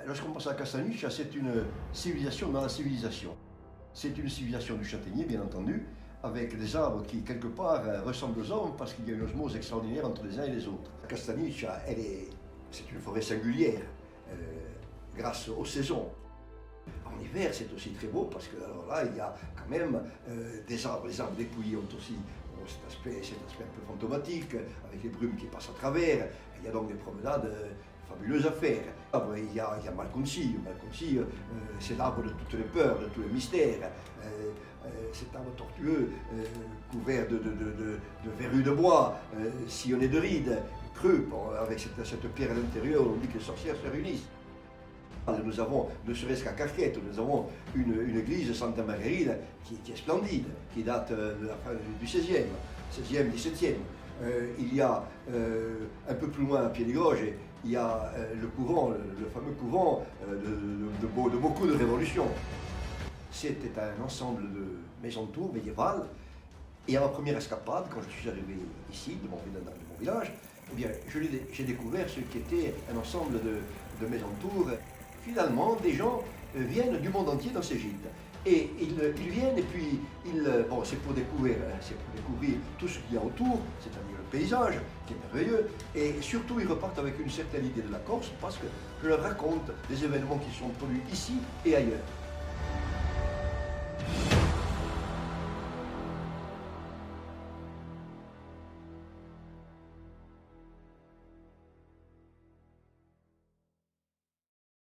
Lorsqu'on pense à Castagniccia, c'est une civilisation dans la civilisation. C'est une civilisation du châtaignier, bien entendu, avec des arbres qui, quelque part, ressemblent aux hommes parce qu'il y a une osmose extraordinaire entre les uns et les autres. Castagniccia, c'est une forêt singulière, grâce aux saisons. En hiver, c'est aussi très beau parce que alors là, il y a quand même des arbres. Les arbres dépouillés ont aussi cet aspect un peu fantomatique, avec les brumes qui passent à travers. Il y a donc des promenades fabuleuses à faire. Il y a Malconsi. Malconsi, c'est l'arbre de toutes les peurs, de tous les mystères. Cet arbre tortueux, couvert de verrues de bois, sillonné de rides, creux, avec cette pierre à l'intérieur, on dit que les sorcières se réunissent. Nous avons, ne serait-ce qu'à Carquette, nous avons une église Santa Margherita qui est splendide, qui date de la fin du XVIe, XVIe. Il y a un peu plus loin à Piedigroge, il y a le couvent, le fameux couvent de beaucoup de révolutions. C'était un ensemble de maisons de tours médiévales. Et à ma première escapade, quand je suis arrivé ici, de mon village, eh bien, j'ai découvert ce qui était un ensemble de maisons de tours. Finalement, des gens viennent du monde entier dans ces gîtes. Et ils viennent et puis, bon, c'est pour découvrir tout ce qu'il y a autour, c'est-à-dire le paysage, qui est merveilleux. Et surtout, ils repartent avec une certaine idée de la Corse parce que je leur raconte des événements qui sont produits ici et ailleurs.